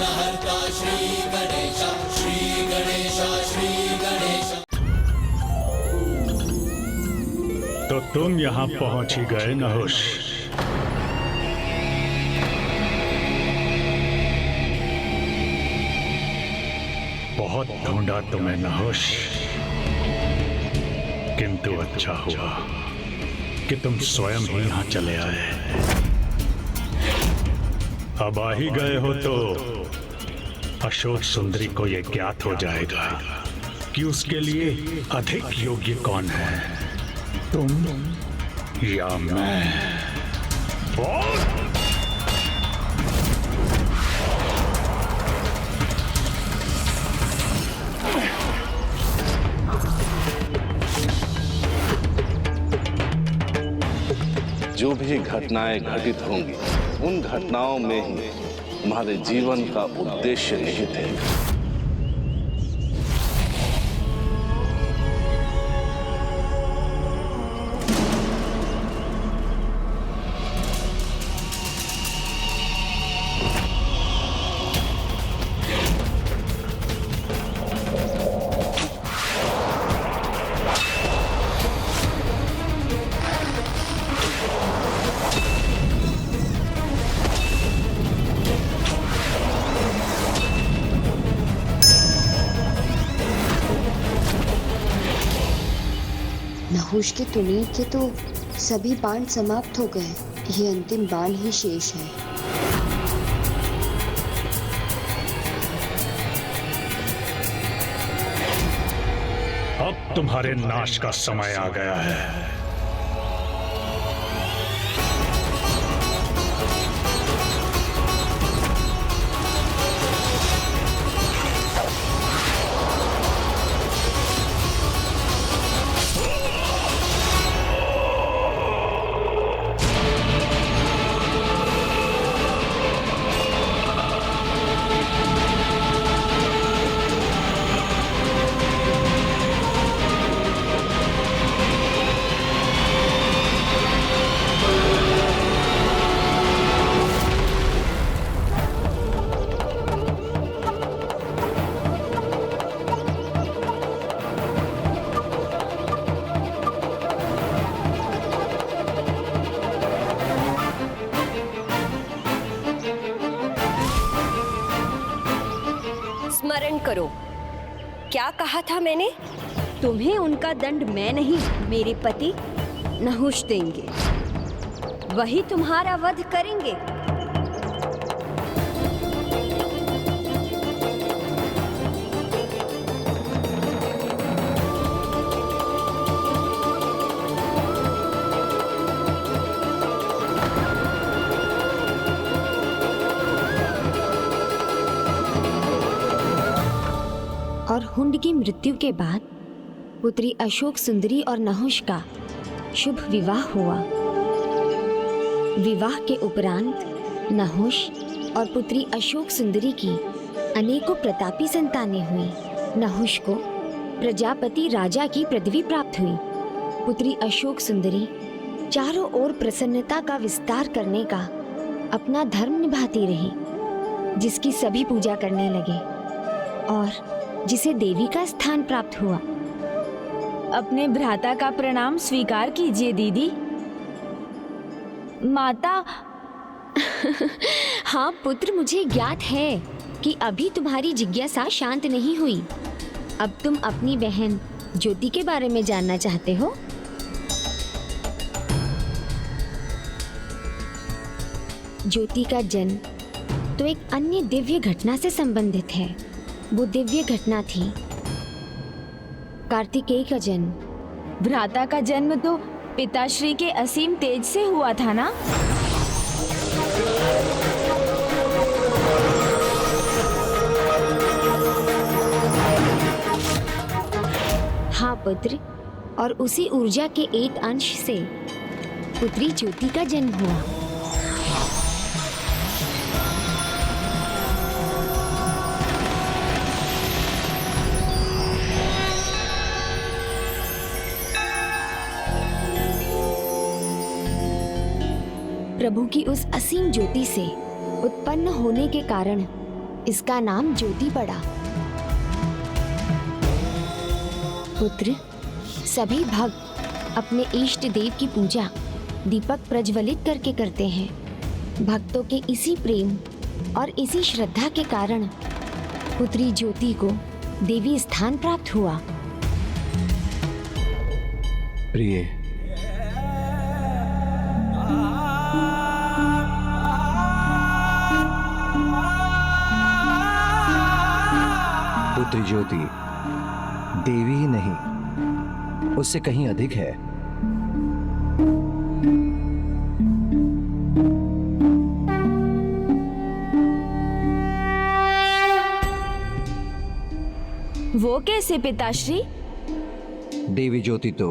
विघ्नहर्ता श्री गणेश, श्री गणेश, श्री गणेश। तो तुम यहाँ पहुंच ही गए नहुष। बहुत ढूंढा तुम्हें नहुष, किंतु अच्छा हुआ कि तुम स्वयं ही यहाँ चले आए। अब आ ही गए हो तो अशोक सुंदरी को यह ज्ञात हो जाएगा कि उसके लिए अधिक योग्य कौन है, तुम या मैं। जो भी घटनाएं घटित होंगी, उन घटनाओं में ही हमारे जीवन का उद्देश्य निहित है। नहुष के तुनीर के तो सभी बाण समाप्त हो गए, ये अंतिम बाण ही शेष है। अब तुम्हारे नाश का समय आ गया है। स्मरण करो, क्या कहा था मैंने? तुम्हें उनका दंड मैं नहीं, मेरे पति नहुष देंगे। वही तुम्हारा वध करेंगे। और हुंड की मृत्यु के बाद पुत्री अशोक सुंदरी और नहुष का शुभ विवाह हुआ। विवाह के उपरांत नहुष और पुत्री अशोक सुंदरी की अनेकों प्रतापी संतानें हुई। नहुष को प्रजापति राजा की पदवी प्राप्त हुई। पुत्री अशोक सुंदरी चारों ओर प्रसन्नता का विस्तार करने का अपना धर्म निभाती रही, जिसकी सभी पूजा करने लगे और जिसे देवी का स्थान प्राप्त हुआ। अपने भ्राता का प्रणाम स्वीकार कीजिए दीदी। माता हाँ पुत्र, मुझे ज्ञात है कि अभी तुम्हारी जिज्ञासा शांत नहीं हुई। अब तुम अपनी बहन ज्योति के बारे में जानना चाहते हो। ज्योति का जन्म तो एक अन्य दिव्य घटना से संबंधित है। वो दिव्य घटना थी कार्तिकेय का जन्म। भ्राता का जन्म तो पिताश्री के असीम तेज से हुआ था ना? हाँ पुत्र, और उसी ऊर्जा के एक अंश से पुत्री ज्योति का जन्म हुआ। प्रभु की उस असीम ज्योति से उत्पन्न होने के कारण इसका नाम ज्योति पड़ा। पुत्र, सभी भक्त अपने इष्ट देव की पूजा दीपक प्रज्वलित करके करते हैं। भक्तों के इसी प्रेम और इसी श्रद्धा के कारण पुत्री ज्योति को देवी स्थान प्राप्त हुआ। प्रिय, पुत्री ज्योति देवी ही नहीं, उससे कहीं अधिक है। वो कैसे पिताश्री? देवी ज्योति तो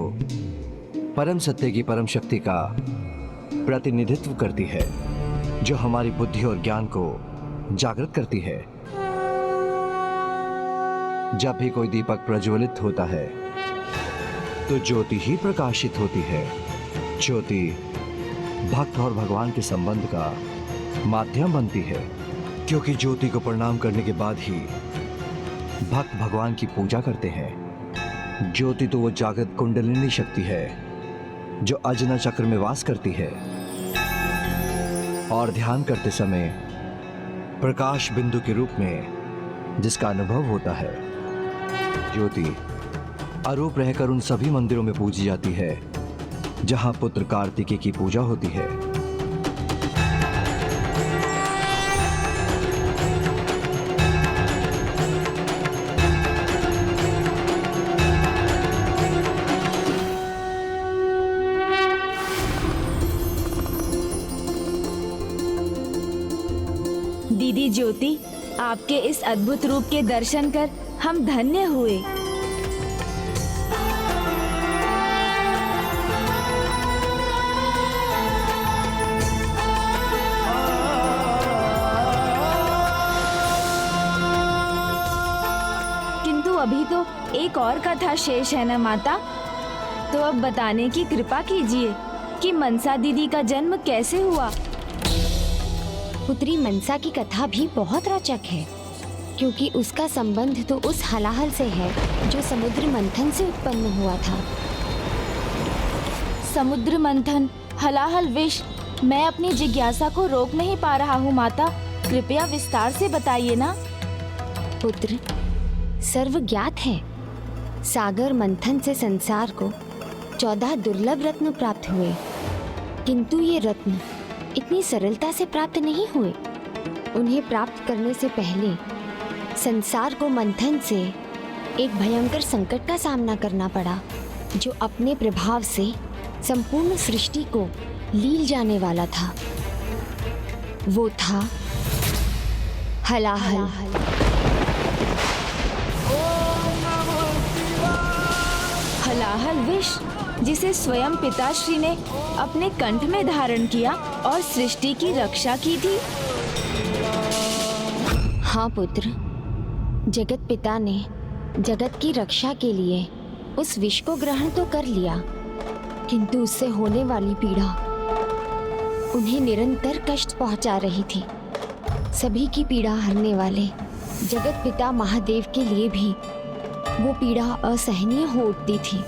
परम सत्य की परम शक्ति का प्रतिनिधित्व करती है, जो हमारी बुद्धि और ज्ञान को जागृत करती है। जब भी कोई दीपक प्रज्वलित होता है तो ज्योति ही प्रकाशित होती है। ज्योति भक्त और भगवान के संबंध का माध्यम बनती है, क्योंकि ज्योति को प्रणाम करने के बाद ही भक्त भगवान की पूजा करते हैं। ज्योति तो वो जागृत कुंडलिनी शक्ति है जो अजना चक्र में वास करती है और ध्यान करते समय प्रकाश बिंदु के रूप में जिसका अनुभव होता है। ज्योति अरूप रहकर उन सभी मंदिरों में पूजी जाती है जहां पुत्र कार्तिकेय की पूजा होती है। दीदी ज्योति, आपके इस अद्भुत रूप के दर्शन कर हम धन्य हुए। किंतु अभी तो एक और कथा शेष है ना माता? तो अब बताने की कृपा कीजिए कि मनसा दीदी का जन्म कैसे हुआ। पुत्री मनसा की कथा भी बहुत रोचक है, क्योंकि उसका संबंध तो उस हलाहल से है जो समुद्र मंथन से उत्पन्न हुआ था। समुद्र मंथन, हलाहल विष, मैं अपनी जिज्ञासा को रोक नहीं पा रहा हूँ माता, कृपया विस्तार से बताइए ना। पुत्र, सर्व ज्ञात है, सागर मंथन से संसार को 14 दुर्लभ रत्न प्राप्त हुए, किंतु ये रत्न इतनी सरलता से प्राप्त नहीं हुए। उन्हें प्राप्त करने से पहले संसार को मंथन से एक भयंकर संकट का सामना करना पड़ा, जो अपने प्रभाव से संपूर्ण सृष्टि को लील जाने वाला था। वो था हलाहल। हलाहल विष, जिसे स्वयं पिताश्री ने अपने कंठ में धारण किया और सृष्टि की रक्षा की थी। हाँ पुत्र, जगत पिता ने जगत की रक्षा के लिए उस विष को ग्रहण तो कर लिया, किंतु उससे होने वाली पीड़ा उन्हें निरंतर कष्ट पहुंचा रही थी। सभी की पीड़ा हरने वाले जगत पिता महादेव के लिए भी वो पीड़ा असहनीय हो उठती थी,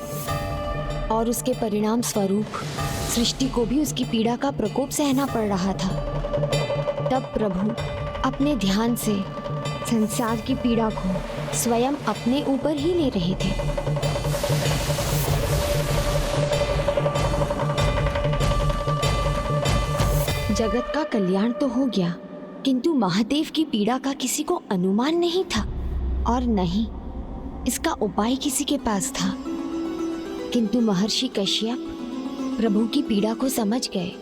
और उसके परिणाम स्वरूप सृष्टि को भी उसकी पीड़ा का प्रकोप सहना पड़ रहा था। तब प्रभु अपने ध्यान से संसार की पीड़ा को स्वयं अपने ऊपर ही ले रहे थे। जगत का कल्याण तो हो गया, किंतु महादेव की पीड़ा का किसी को अनुमान नहीं था, और न ही इसका उपाय किसी के पास था। किंतु महर्षि कश्यप प्रभु की पीड़ा को समझ गए,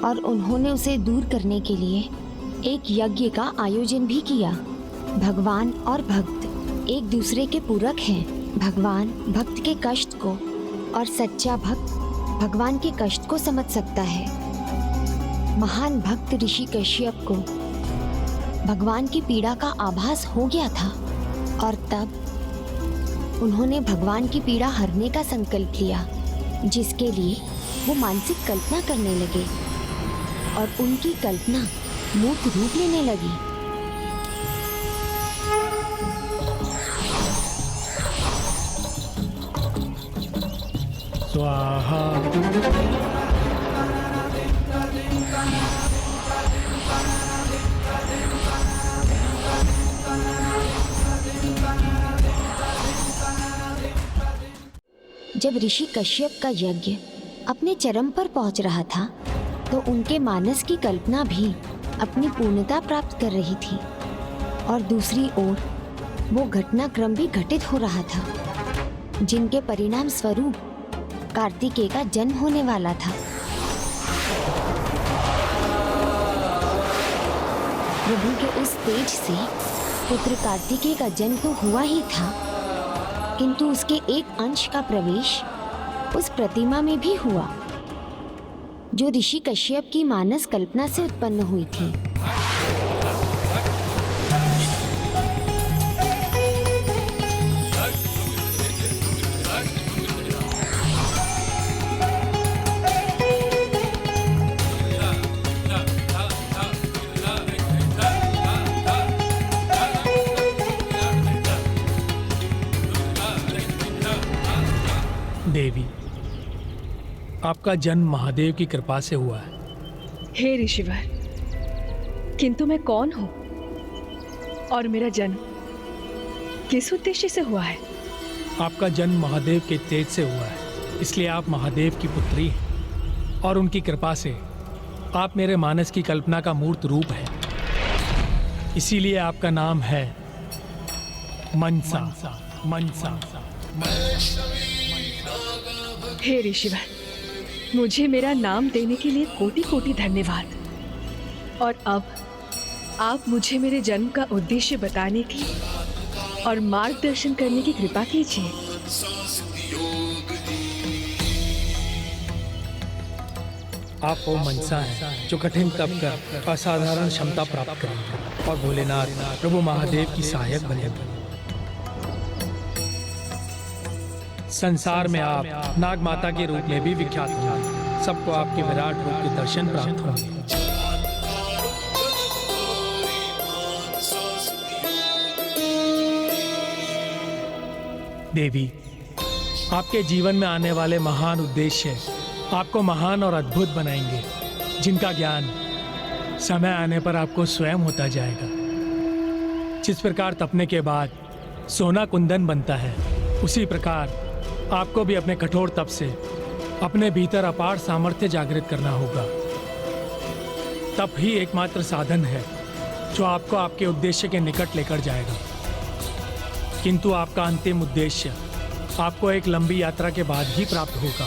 और उन्होंने उसे दूर करने के लिए एक यज्ञ का आयोजन भी किया। भगवान और भक्त एक दूसरे के पूरक हैं। भगवान भक्त के कष्ट को और सच्चा भक्त भगवान के कष्ट को समझ सकता है। महान भक्त ऋषि कश्यप को भगवान की पीड़ा का आभास हो गया था, और तब उन्होंने भगवान की पीड़ा हरने का संकल्प लिया, जिसके लिए वो मानसिक कल्पना करने लगे, और उनकी कल्पना मूर्त रूप लेने लगी। स्वाहा। जब ऋषि कश्यप का यज्ञ अपने चरम पर पहुंच रहा था तो उनके मानस की कल्पना भी अपनी पूर्णता प्राप्त कर रही थी और दूसरी ओर वो घटनाक्रम भी घटित हो रहा था जिनके परिणाम स्वरूप कार्तिकेय का जन्म होने वाला था। प्रभु के उस तेज से पुत्र कार्तिकेय का जन्म तो हुआ ही था, किंतु उसके एक अंश का प्रवेश उस प्रतिमा में भी हुआ जो ऋषि कश्यप की मानस कल्पना से उत्पन्न हुई थी। देवी, आपका जन्म महादेव की कृपा से हुआ है। हे ऋषिवर, किंतु मैं कौन हूँ और मेरा जन्म किस उद्देश्य से हुआ है? आपका जन्म महादेव के तेज से हुआ है, इसलिए आप महादेव की पुत्री हैं और उनकी कृपा से आप मेरे मानस की कल्पना का मूर्त रूप है। इसीलिए आपका नाम है मनसा। मनसा। हे ऋषिवर, मुझे मेरा नाम देने के लिए कोटि कोटि धन्यवाद। और अब आप मुझे मेरे जन्म का उद्देश्य बताने की और मार्गदर्शन करने की कृपा कीजिए। आप वो मनसा हैं जो कठिन तप कर असाधारण क्षमता प्राप्त करेंगे और भोलेनाथ प्रभु महादेव की सहायक बनेंगे। संसार में आप नाग माता के रूप में भी विख्यात होंगे। सबको आपके विराट रूप के दर्शन प्राप्त होंगे। देवी, आपके जीवन में आने वाले महान उद्देश्य आपको महान और अद्भुत बनाएंगे, जिनका ज्ञान समय आने पर आपको स्वयं होता जाएगा। जिस प्रकार तपने के बाद सोना कुंदन बनता है, उसी प्रकार आपको भी अपने कठोर तप से अपने भीतर अपार सामर्थ्य जागृत करना होगा। तप ही एकमात्र साधन है जो आपको आपके उद्देश्य के निकट लेकर जाएगा। किंतु आपका अंतिम उद्देश्य आपको एक लंबी यात्रा के बाद ही प्राप्त होगा।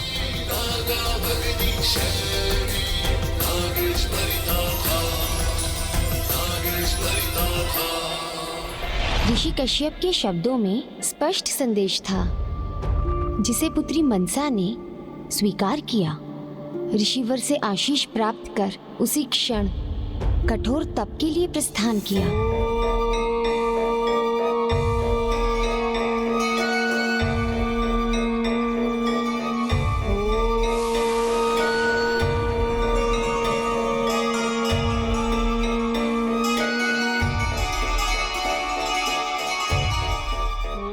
ऋषि कश्यप के शब्दों में स्पष्ट संदेश था जिसे पुत्री मनसा ने स्वीकार किया। ऋषिवर से आशीष प्राप्त कर उसी क्षण कठोर तप के लिए प्रस्थान किया।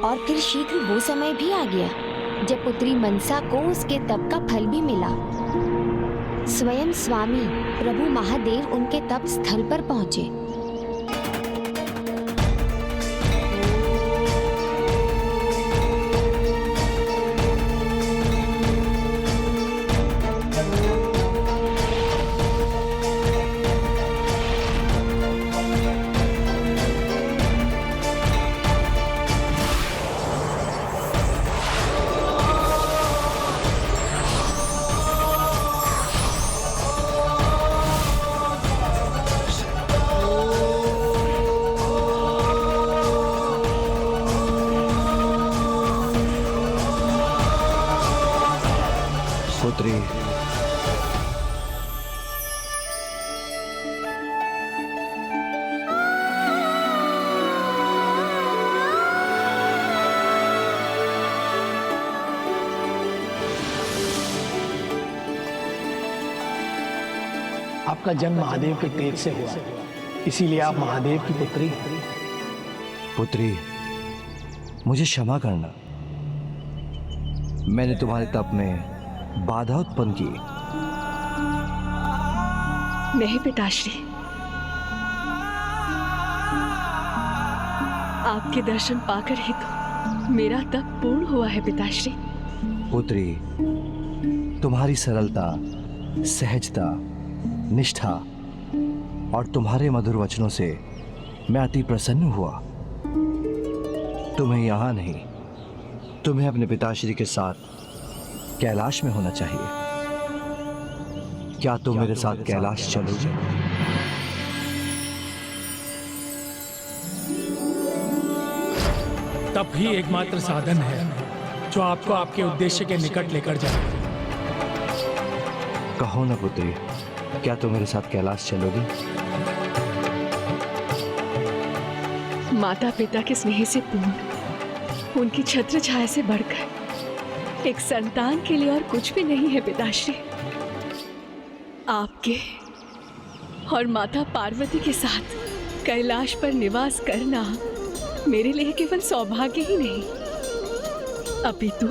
और फिर शीघ्र वो समय भी आ गया जब पुत्री मनसा को उसके तप का फल भी मिला। स्वयं स्वामी प्रभु महादेव उनके तप स्थल पर पहुंचे। पुत्री, आपका जन्म महादेव के तेज से हुआ, इसीलिए आप महादेव की पुत्री हैं। पुत्री, मुझे क्षमा करना। मैंने तुम्हारे तप में बाधा उत्पन्न की? नहीं पिताश्री, आपके दर्शन पाकर ही तो मेरा तप पूर्ण हुआ है पिताश्री। पुत्री, तुम्हारी सरलता, सहजता, निष्ठा और तुम्हारे मधुर वचनों से मैं अति प्रसन्न हुआ। तुम्हें यहां नहीं, तुम्हें अपने पिताश्री के साथ कैलाश में होना चाहिए। क्या तुम मेरे साथ कैलाश चलोगे? तप ही एकमात्र साधन है जो आपको आपके उद्देश्य के निकट लेकर जाए। कहो ना पुत्री, क्या तुम मेरे साथ कैलाश चलोगी? माता पिता के स्नेह से पूर्ण, उनकी छत्र छाया से बढ़कर एक संतान के लिए और कुछ भी नहीं है पिताश्री। आपके और माता पार्वती के साथ कैलाश पर निवास करना मेरे लिए केवल सौभाग्य ही नहीं, अपितु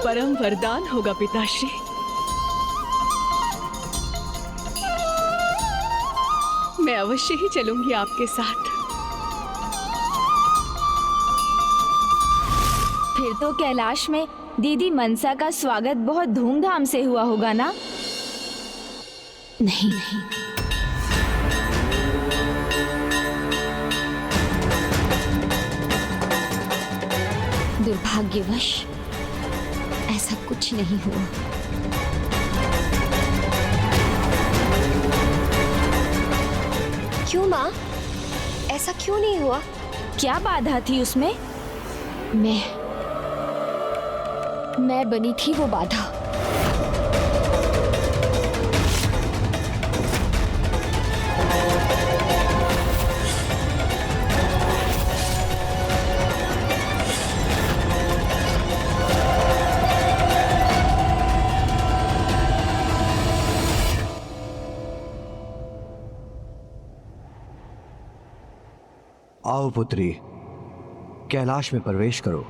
परम वरदान होगा पिताश्री। मैं अवश्य ही चलूंगी आपके साथ। फिर तो कैलाश में दीदी मनसा का स्वागत बहुत धूमधाम से हुआ होगा ना? नहीं, दुर्भाग्यवश ऐसा कुछ नहीं हुआ। क्यों माँ, ऐसा क्यों नहीं हुआ? क्या बाधा थी उसमें? मैं बनी थी वो बाधा। आओ पुत्री, कैलाश में प्रवेश करो।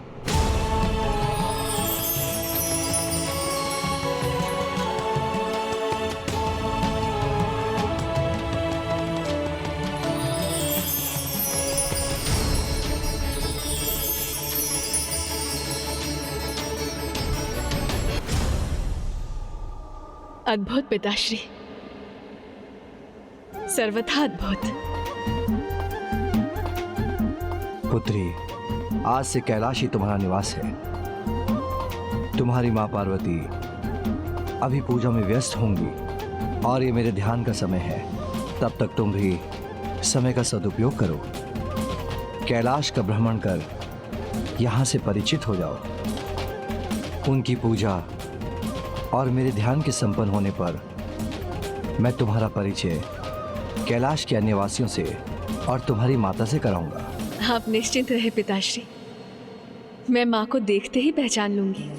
अद्भुत पिताश्री, सर्वथा अद्भुत। पुत्री, आज से कैलाश ही तुम्हारा निवास है। तुम्हारी माँ पार्वती अभी पूजा में व्यस्त होंगी और ये मेरे ध्यान का समय है। तब तक तुम भी समय का सदुपयोग करो। कैलाश का भ्रमण कर यहाँ से परिचित हो जाओ। उनकी पूजा और मेरे ध्यान के संपन्न होने पर मैं तुम्हारा परिचय कैलाश के अन्य वासियों से और तुम्हारी माता से कराऊंगा। आप निश्चिंत रहे पिताश्री, मैं माँ को देखते ही पहचान लूंगी।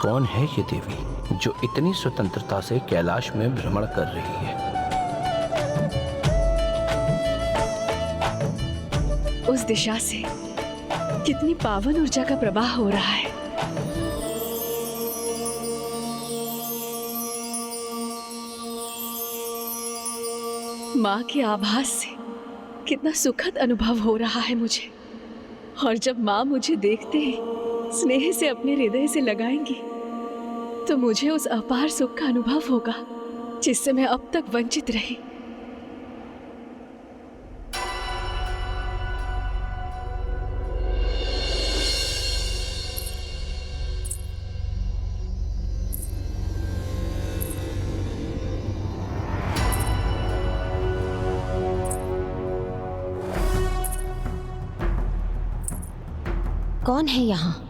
कौन है ये देवी जो इतनी स्वतंत्रता से कैलाश में भ्रमण कर रही है? उस दिशा से कितनी पावन ऊर्जा का प्रवाह हो रहा है। माँ के आभास से कितना सुखद अनुभव हो रहा है मुझे। और जब माँ मुझे देखते ही स्नेह से अपने हृदय से लगाएंगी तो मुझे उस अपार सुख का अनुभव होगा जिससे मैं अब तक वंचित रही। कौन है यहाँ?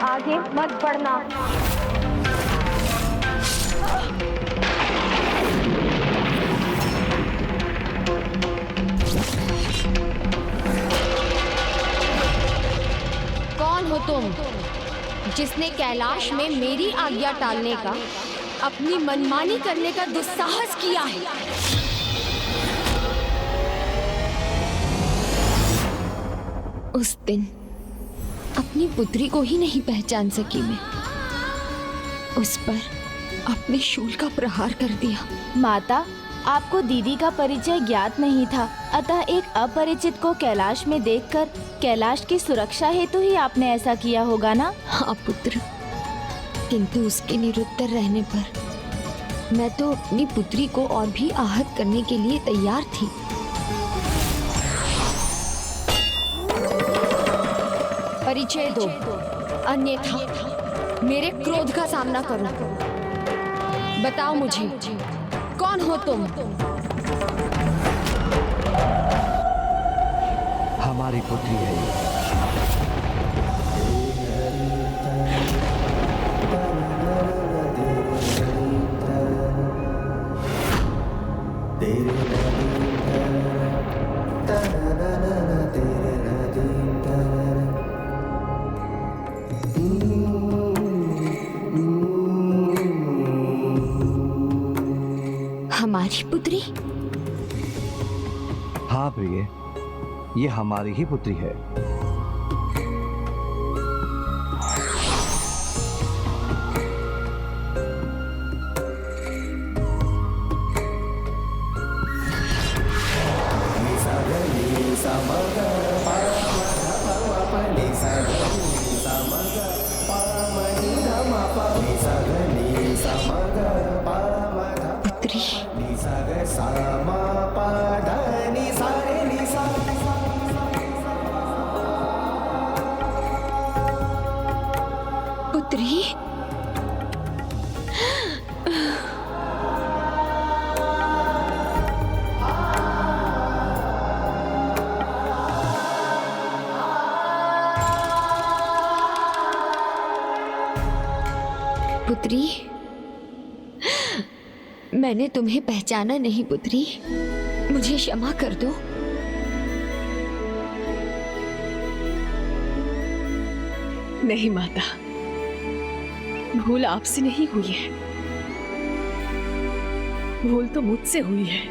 आगे मत बढ़ना। कौन हो तुम जिसने कैलाश में मेरी आज्ञा टालने का, अपनी मनमानी करने का दुस्साहस किया है? उस दिन अपनी पुत्री को ही नहीं पहचान सकी मैं, उस पर अपने शूल का प्रहार कर दिया। माता, आपको दीदी का परिचय ज्ञात नहीं था, अतः एक अपरिचित को कैलाश में देखकर कैलाश की सुरक्षा हेतु ही आपने ऐसा किया होगा ना? हाँ पुत्र, किंतु उसके निरुत्तर रहने पर मैं तो अपनी पुत्री को और भी आहत करने के लिए तैयार थी। परिचय दो, अन्यथा मेरे क्रोध का सामना करो। बताओ मुझे, कौन हो तुम? हमारी पुत्री है ये। हमारी पुत्री? हाँ प्रिय, ये हमारी ही पुत्री है। पुत्री? पुत्री, मैंने तुम्हें पहचाना नहीं पुत्री, मुझे क्षमा कर दो। नहीं माता, भूल आपसे नहीं हुई है, भूल तो मुझसे हुई है।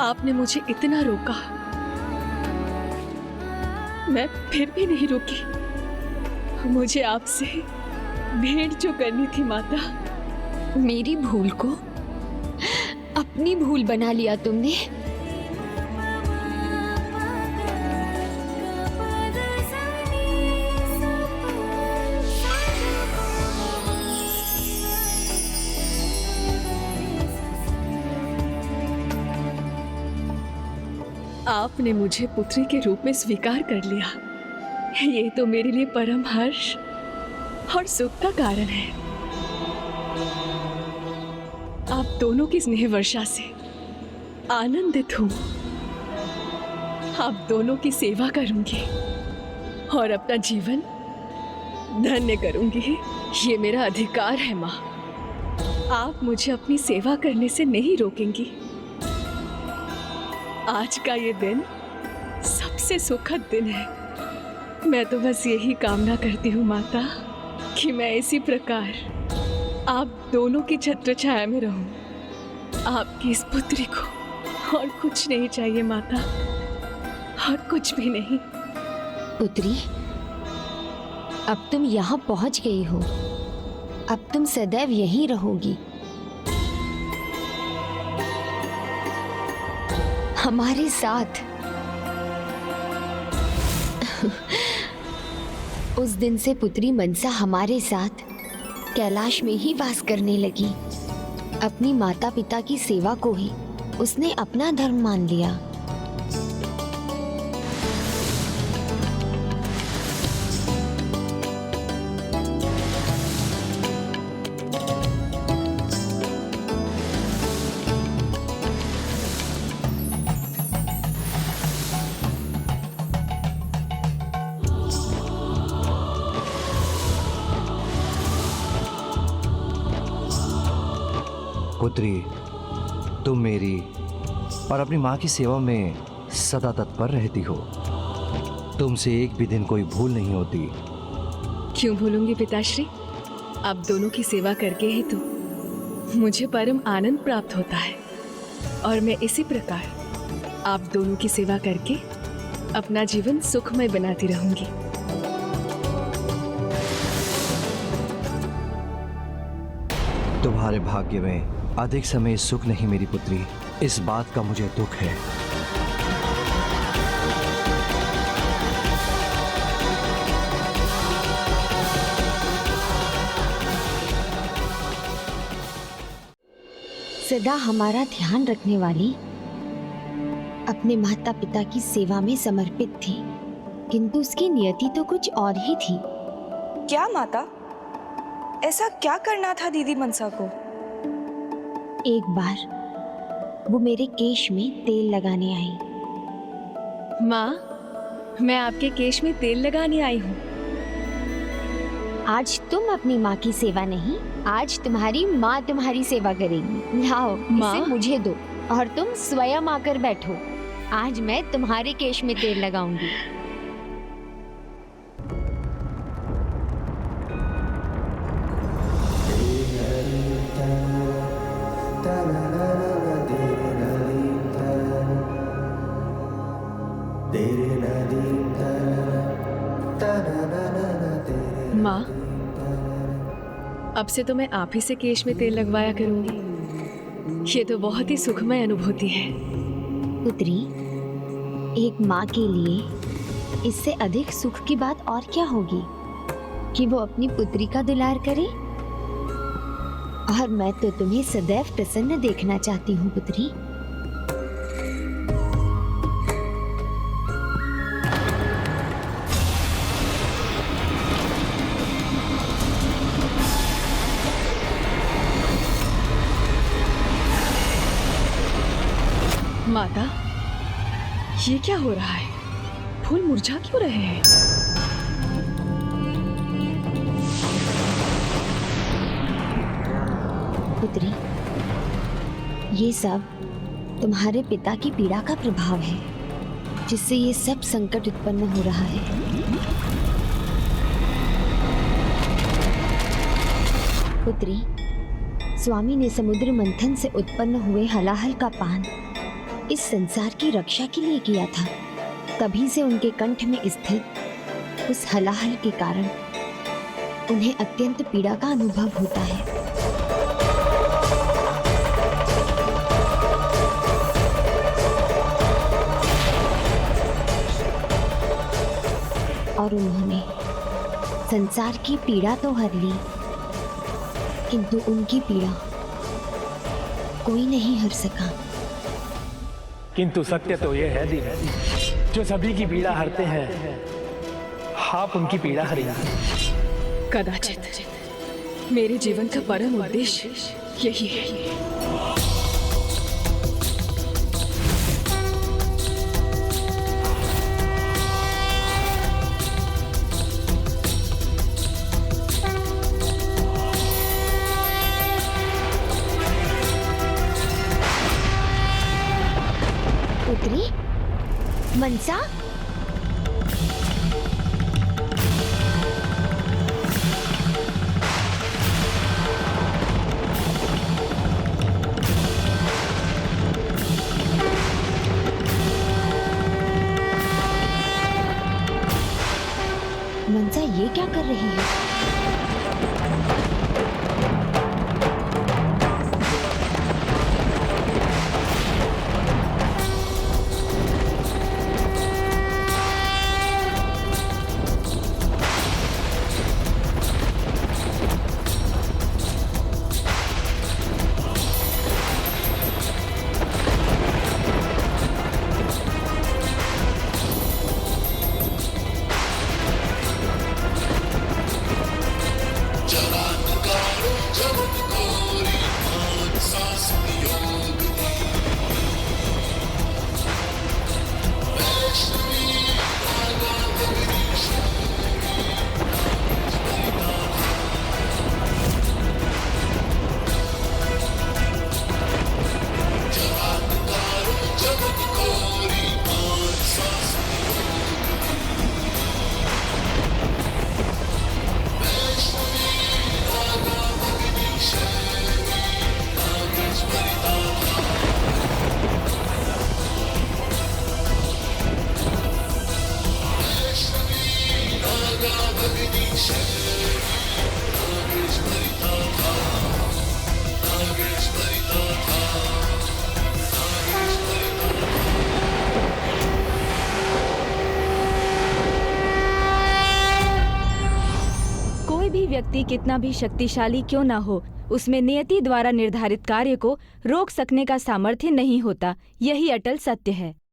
आपने मुझे इतना रोका, मैं फिर भी नहीं रुकी। मुझे आपसे भेंट जो करनी थी माता। मेरी भूल को अपनी भूल बना लिया तुमने। आपने मुझे पुत्री के रूप में स्वीकार कर लिया, ये तो मेरे लिए परम हर्ष और सुख का कारण है। आप दोनों की स्नेह वर्षा से आनंदित हूं। आप दोनों की सेवा करूंगी और अपना जीवन धन्य करूंगी। ये मेरा अधिकार है माँ। आप मुझे अपनी सेवा करने से नहीं रोकेंगी। आज का ये दिन सबसे सुखद दिन है। मैं तो बस यही कामना करती हूँ माता कि मैं इसी प्रकार आप दोनों की छत्र छाया में रहूं। आपकी इस पुत्री को और कुछ नहीं चाहिए माता, और कुछ भी नहीं। पुत्री, अब तुम यहाँ पहुँच गई हो, अब तुम सदैव यहीं रहोगी, हमारे साथ। उस दिन से पुत्री मनसा हमारे साथ कैलाश में ही वास करने लगी। अपनी माता पिता की सेवा को ही उसने अपना धर्म मान लिया। पुत्री, तुम मेरी और अपनी माँ की सेवा में सदा तत्पर रहती हो। तुमसे एक भी दिन कोई भूल नहीं होती। क्यों भूलूंगी पिताश्री? आप दोनों की सेवा करके ही तो मुझे परम आनंद प्राप्त होता है, और मैं इसी प्रकार आप दोनों की सेवा करके अपना जीवन सुखमय बनाती रहूंगी। तुम्हारे भाग्य में अधिक समय सुख नहीं मेरी पुत्री, इस बात का मुझे दुख है। सदा हमारा ध्यान रखने वाली, अपने माता पिता की सेवा में समर्पित थी, किंतु उसकी नियति तो कुछ और ही थी। क्या माता, ऐसा क्या करना था दीदी मनसा को? एक बार वो मेरे केश में तेल लगाने आई। माँ, मैं आपके केश में तेल लगाने आई हूँ। आज तुम अपनी माँ की सेवा नहीं, आज तुम्हारी माँ तुम्हारी सेवा करेगी। लाओ, इसे मुझे दो और तुम स्वयं आकर बैठो। आज मैं तुम्हारे केश में तेल लगाऊंगी। माँ, अब से तो मैं आप ही से केश में तेल लगवाया करूंगी। ये तो बहुत ही सुखमय अनुभूति है। पुत्री, एक माँ के लिए इससे अधिक सुख की बात और क्या होगी कि वो अपनी पुत्री का दुलार करे। और मैं तो तुम्हें सदैव प्रसन्न देखना चाहती हूँ पुत्री। माता, ये क्या हो रहा है? फूल मुरझा क्यों रहे हैं? पुत्री, ये सब तुम्हारे पिता की पीड़ा का प्रभाव है, जिससे ये सब संकट उत्पन्न हो रहा है। पुत्री, स्वामी ने समुद्र मंथन से उत्पन्न हुए हलाहल का पान इस संसार की रक्षा के लिए किया था। तभी से उनके कंठ में स्थित उस हलाहल के कारण उन्हें अत्यंत पीड़ा का अनुभव होता है। और उन्होंने संसार की पीड़ा तो हर ली, किंतु उनकी पीड़ा कोई नहीं हर सका। किंतु सत्य तो यह है दीदी, जो सभी की पीड़ा हरते हैं, आप उनकी पीड़ा हरेंगे। कदाचित मेरे जीवन का परम उद्देश्य यही है। पुत्री, मनसा, मंसा ये क्या कर रही है? व्यक्ति कितना भी शक्तिशाली क्यों ना हो, उसमें नियति द्वारा निर्धारित कार्य को रोक सकने का सामर्थ्य नहीं होता। यही अटल सत्य है।